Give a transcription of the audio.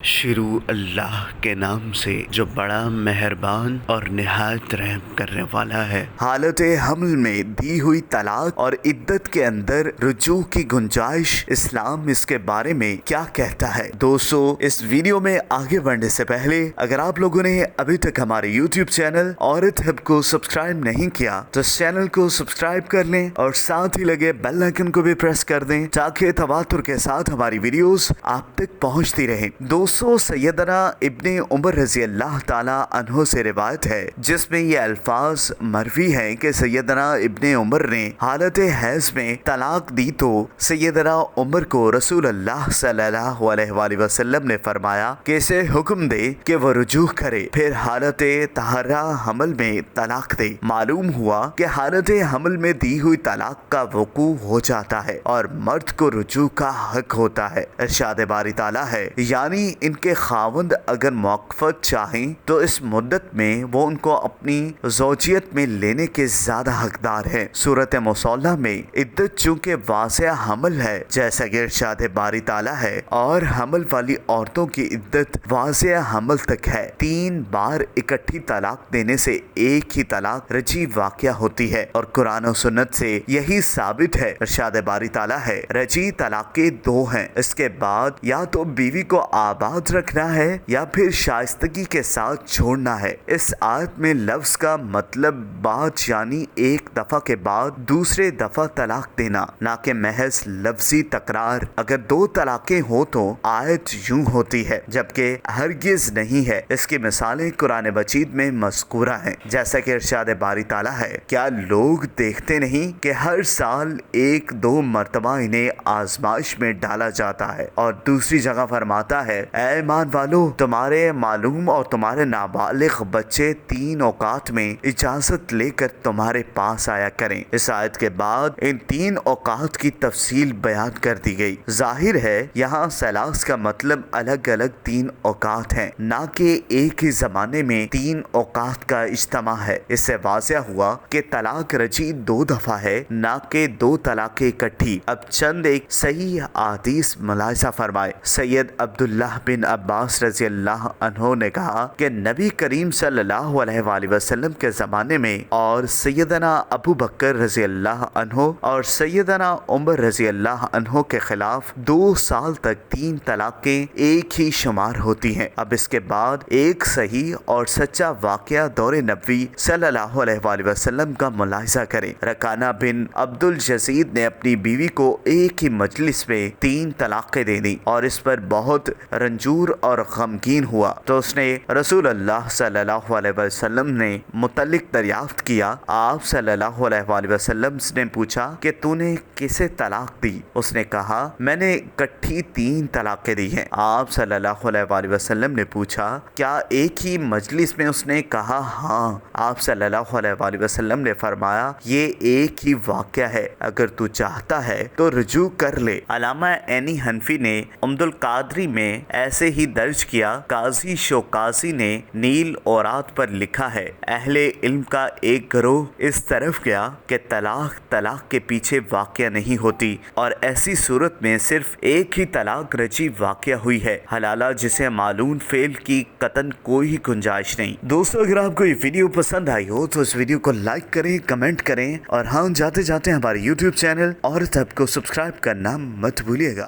شروع اللہ کے نام سے جو بڑا مہربان اور نہایت رحم کرنے والا ہے۔ حالت حمل میں دی ہوئی طلاق اور عدت کے اندر رجوع کی گنجائش اسلام اس کے بارے میں کیا کہتا ہے؟ دوستو، اس ویڈیو میں آگے بڑھنے سے پہلے اگر آپ لوگوں نے ابھی تک ہمارے یوٹیوب چینل عورت ہب کو سبسکرائب نہیں کیا تو اس چینل کو سبسکرائب کر لیں اور ساتھ ہی لگے بیل آئیکن کو بھی پریس کر دیں تاکہ تواتر کے ساتھ ہماری ویڈیوز آپ تک پہنچتی رہیں۔ دوستو، سیدنا ابن عمر رضی اللہ تعالی عنہ سے روایت ہے جس میں یہ الفاظ مروی ہیں کہ سیدنا ابن عمر نے حالت حیض میں طلاق دی تو سیدنا عمر کو رسول اللہ صلی اللہ علیہ وآلہ وسلم نے فرمایا کہ اسے حکم دے کہ وہ رجوع کرے، پھر حالت طہرہ حمل میں طلاق دے۔ معلوم ہوا کہ حالت حمل میں دی ہوئی طلاق کا وقوع ہو جاتا ہے اور مرد کو رجوع کا حق ہوتا ہے۔ ارشاد باری تعالیٰ ہے، یعنی ان کے خاوند اگر موقفت چاہیں تو اس مدت میں وہ ان کو اپنی زوجیت میں لینے کے زیادہ حقدار ہیں۔ سورۃ مصالحہ میں عدت چونکہ واضح حمل ہے جیسا کہ ارشاد باری تعالیٰ ہے، اور حمل والی عورتوں کی عدت واضح حمل تک ہے۔ 3 بار اکٹھی طلاق دینے سے ایک ہی طلاق رجعی واقع ہوتی ہے اور قرآن و سنت سے یہی ثابت ہے۔ ارشاد باری تعالیٰ ہے، رجعی طلاقیں 2 ہیں، اس کے بعد یا تو بیوی کو آباد رکھنا ہے یا پھر شائستگی کے ساتھ چھوڑنا ہے۔ اس آیت میں لفظ کا مطلب بعد یعنی ایک دفعہ کے بعد دوسرے دفعہ طلاق دینا، نہ کہ محض لفظی تکرار۔ اگر 2 طلاقیں ہو تو آیت یوں ہوتی ہے جبکہ ہرگز نہیں ہے۔ اس کی مثالیں قرآن مجید میں مذکورہ ہیں، جیسا کہ ارشاد باری تعالیٰ ہے، کیا لوگ دیکھتے نہیں کہ ہر سال 1-2 مرتبہ انہیں آزمائش میں ڈالا جاتا ہے؟ اور دوسری جگہ فرماتا ہے، اے ایمان والو، تمہارے معلوم اور تمہارے نابالغ بچے 3 اوقات میں اجازت لے کر تمہارے پاس آیا کریں۔ اس آیت کے بعد ان 3 اوقات کی تفصیل بیان کر دی گئی۔ ظاہر ہے یہاں ثلاث کا مطلب الگ الگ 3 اوقات ہیں، نہ کہ ایک ہی زمانے میں 3 اوقات کا اجتماع ہے۔ اس سے واضح ہوا کہ طلاق رجعی 2 دفعہ ہے، نہ کہ 2 طلاقیں اکٹھی۔ اب چند ایک صحیح احادیث ملاحظہ فرمائے۔ سید عبداللہ بن عباس رضی اللہ عنہ نے کہا کہ نبی کریم صلی اللہ علیہ وآلہ وسلم کے زمانے میں اور سیدنا ابو بکر رضی اللہ عنہ اور سیدنا عمر رضی اللہ عنہ کے خلاف 2 سال تک 3 طلاقیں ایک ہی شمار ہوتی ہیں۔ اب اس کے بعد ایک صحیح اور سچا واقعہ دور نبوی صلی اللہ علیہ وآلہ وسلم کا ملاحظہ کریں۔ رکانہ بن عبد الجزید نے اپنی بیوی کو ایک ہی مجلس میں 3 طلاقیں دے دی اور اس پر بہت رنجور اور غمگین ہوا تو اس نے رسول اللہ صلی اللہ علیہ وسلم نے متعلق دریافت کیا۔ آپ صلی اللہ علیہ وآلہ وسلم نے پوچھا کہ تو نے کسے طلاق دی؟ اس نے کہا میں نے اکٹھی 3 طلاقیں دی ہیں۔ آپ صلی اللہ علیہ وآلہ وسلم نے پوچھا کیا ایک ہی مجلس میں؟ اس نے کہا ہاں۔ آپ صلی اللہ علیہ وآلہ وسلم نے فرمایا یہ ایک ہی واقعہ ہے، اگر تو چاہتا ہے تو رجوع کر لے۔ علامہ عینی حنفی نے عمد القادری میں ایسے ہی درج کیا۔ قاضی شوکازی نے نیل اورات پر لکھا ہے، اہل علم کا ایک گروہ اس طرف گیا کہ طلاق کے پیچھے واقع نہیں ہوتی اور ایسی صورت میں صرف ایک ہی طلاق رجعی واقع ہوئی ہے، حلالہ جسے معلوم فعل کی قطعاً کوئی گنجائش نہیں۔ دوستو، اگر آپ کو یہ ویڈیو پسند آئی ہو تو اس ویڈیو کو لائک کریں، کمنٹ کریں اور ہاں جاتے جاتے ہمارے یوٹیوب چینل عورت ہب کو سبسکرائب کرنا مت بھولیے گا۔